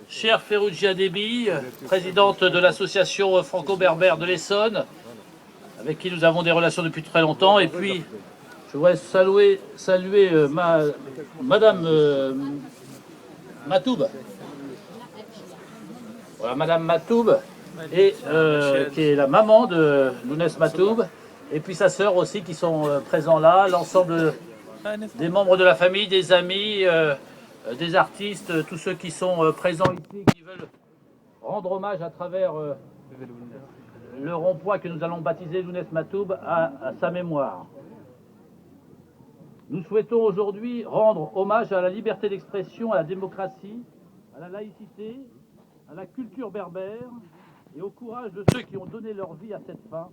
chère Ferrugia Déby, présidente de l'association franco-berbère de l'Essonne, avec qui nous avons des relations depuis très longtemps. Et puis, je voudrais saluer Madame Matoub. Voilà, Madame Matoub, et, qui est la maman de Lounès Matoub, et puis sa sœur aussi qui sont présents là, l'ensemble des membres de la famille, des amis, des artistes, tous ceux qui sont présents ici, qui veulent rendre hommage à travers le rond-point que nous allons baptiser Lounès Matoub à sa mémoire. Nous souhaitons aujourd'hui rendre hommage à la liberté d'expression, à la démocratie, à la laïcité, à la culture berbère et au courage de ceux qui ont donné leur vie à cette fin.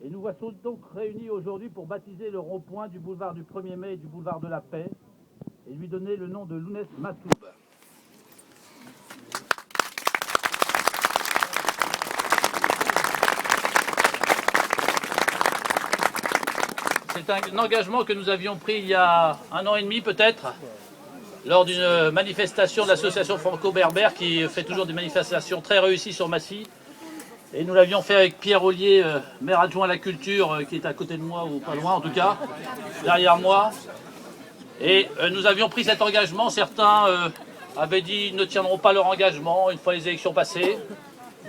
Et nous voici donc réunis aujourd'hui pour baptiser le rond-point du boulevard du 1er mai et du boulevard de la Paix et lui donner le nom de Lounès Matoub. C'est un engagement que nous avions pris il y a 1 an et demi peut-être, lors d'une manifestation de l'association franco-berbère qui fait toujours des manifestations très réussies sur Massy. Et nous l'avions fait avec Pierre Ollier, maire adjoint à la culture, qui est à côté de moi, ou pas loin en tout cas, derrière moi. Et nous avions pris cet engagement. Certains avaient dit qu'ils ne tiendront pas leur engagement une fois les élections passées.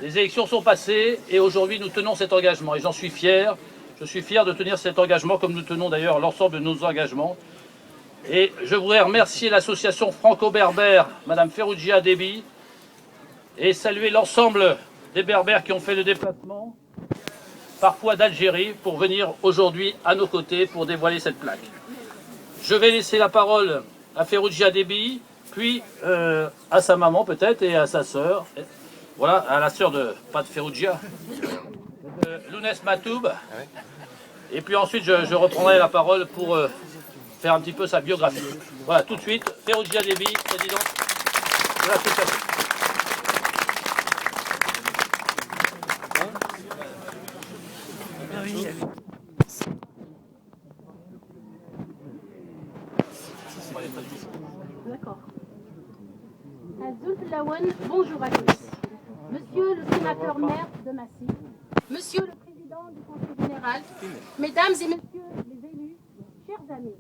Les élections sont passées et aujourd'hui nous tenons cet engagement. Et j'en suis fier. Je suis fier de tenir cet engagement comme nous tenons d'ailleurs l'ensemble de nos engagements. Et je voudrais remercier l'association franco-berbère, Madame Ferrugia Déby, et saluer l'ensemble des berbères qui ont fait le déplacement, parfois d'Algérie, pour venir aujourd'hui à nos côtés pour dévoiler cette plaque. Je vais laisser la parole à Ferrugia Déby, puis à sa maman peut-être et à sa sœur. Voilà, à la sœur de, pas de Ferrugia, Lounès Matoub. Et puis ensuite je reprendrai la parole pour faire un petit peu sa biographie. Voilà, tout de suite, Ferrugia Déby, présidente de l'association. D'accord. Azul Lawan, bonjour à tous. Monsieur le sénateur maire de Massy, monsieur le président du conseil général, mesdames et messieurs les élus, chers amis.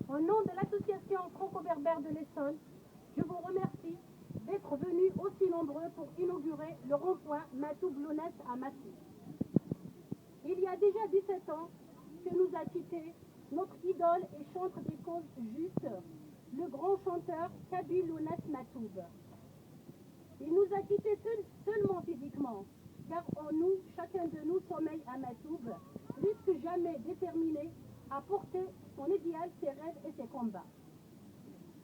Au nom de l'association franco-berbère de l'Essonne, je vous remercie d'être venus aussi nombreux pour inaugurer le rond-point Matoub-Lounès à Massy. Il y a déjà 17 ans que nous a quitté notre idole et chantre des causes justes, le grand chanteur Kabyle Lounès Matoub. Il nous a quittés seulement physiquement, car en nous, chacun de nous sommeille à Matoub, plus que jamais déterminé à porter son idéal, ses rêves et ses combats.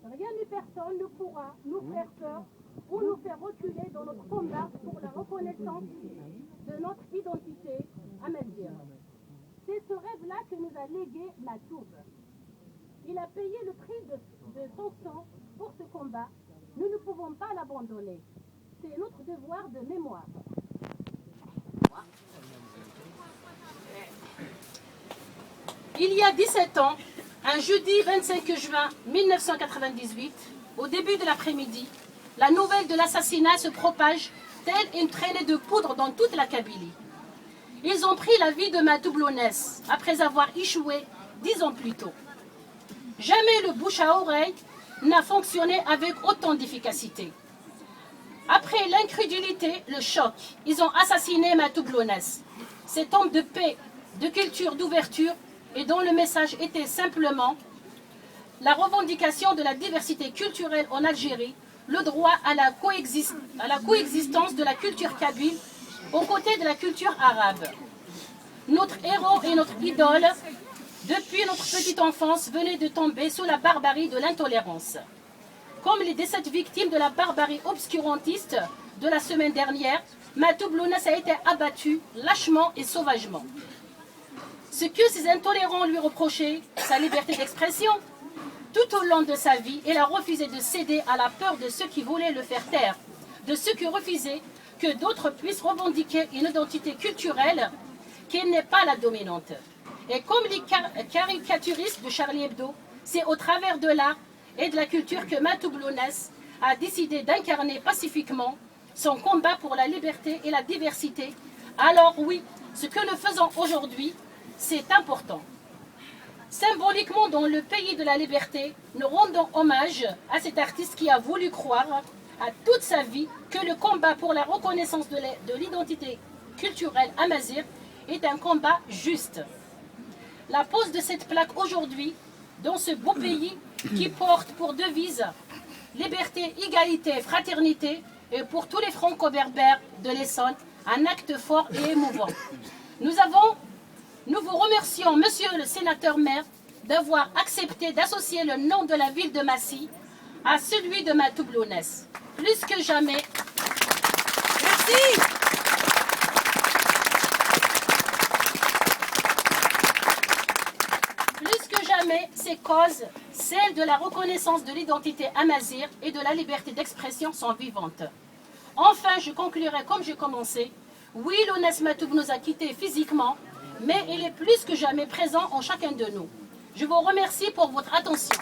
Rien ni personne ne pourra nous faire peur ou nous faire reculer dans notre combat pour la reconnaissance de notre identité amazienne. C'est ce rêve-là que nous a légué Matoub. Il a payé le prix de son sang pour ce combat. Nous ne pouvons pas l'abandonner. C'est notre devoir de mémoire. Il y a 17 ans, un jeudi 25 juin 1998, au début de l'après-midi, la nouvelle de l'assassinat se propage telle une traînée de poudre dans toute la Kabylie. Ils ont pris la vie de Matoub Lounès après avoir échoué 10 ans plus tôt. Jamais le bouche à oreille n'a fonctionné avec autant d'efficacité. Après l'incrédulité, le choc, ils ont assassiné Matoub Lounès, cet homme de paix, de culture, d'ouverture, et dont le message était simplement la revendication de la diversité culturelle en Algérie, le droit à la coexistence de la culture kabyle aux côtés de la culture arabe. Notre héros et notre idole, depuis notre petite enfance, venait de tomber sous la barbarie de l'intolérance. Comme les 17 victimes de la barbarie obscurantiste de la semaine dernière, Matoub Lounès a été abattu lâchement et sauvagement. Ce que ces intolérants lui reprochaient, sa liberté d'expression, tout au long de sa vie, il a refusé de céder à la peur de ceux qui voulaient le faire taire, de ceux qui refusaient que d'autres puissent revendiquer une identité culturelle qui n'est pas la dominante. Et comme les caricaturistes de Charlie Hebdo, c'est au travers de l'art et de la culture que Matoublounès a décidé d'incarner pacifiquement son combat pour la liberté et la diversité. Alors oui, ce que nous faisons aujourd'hui, c'est important. Symboliquement, dans le pays de la liberté, nous rendons hommage à cet artiste qui a voulu croire à toute sa vie que le combat pour la reconnaissance de l'identité culturelle amazigh est un combat juste. La pose de cette plaque aujourd'hui, dans ce beau pays qui porte pour devise liberté, égalité, fraternité, et pour tous les franco-berbères de l'Essonne, un acte fort et émouvant. Nous vous remercions, monsieur le sénateur maire, d'avoir accepté d'associer le nom de la ville de Massy à celui de Matoublounès. Plus que jamais. Merci. Plus que jamais, ces causes, celles de la reconnaissance de l'identité amazigh et de la liberté d'expression, sont vivantes. Enfin, je conclurai comme j'ai commencé. Oui, Lounès Matoub nous a quittés physiquement, mais il est plus que jamais présent en chacun de nous. Je vous remercie pour votre attention.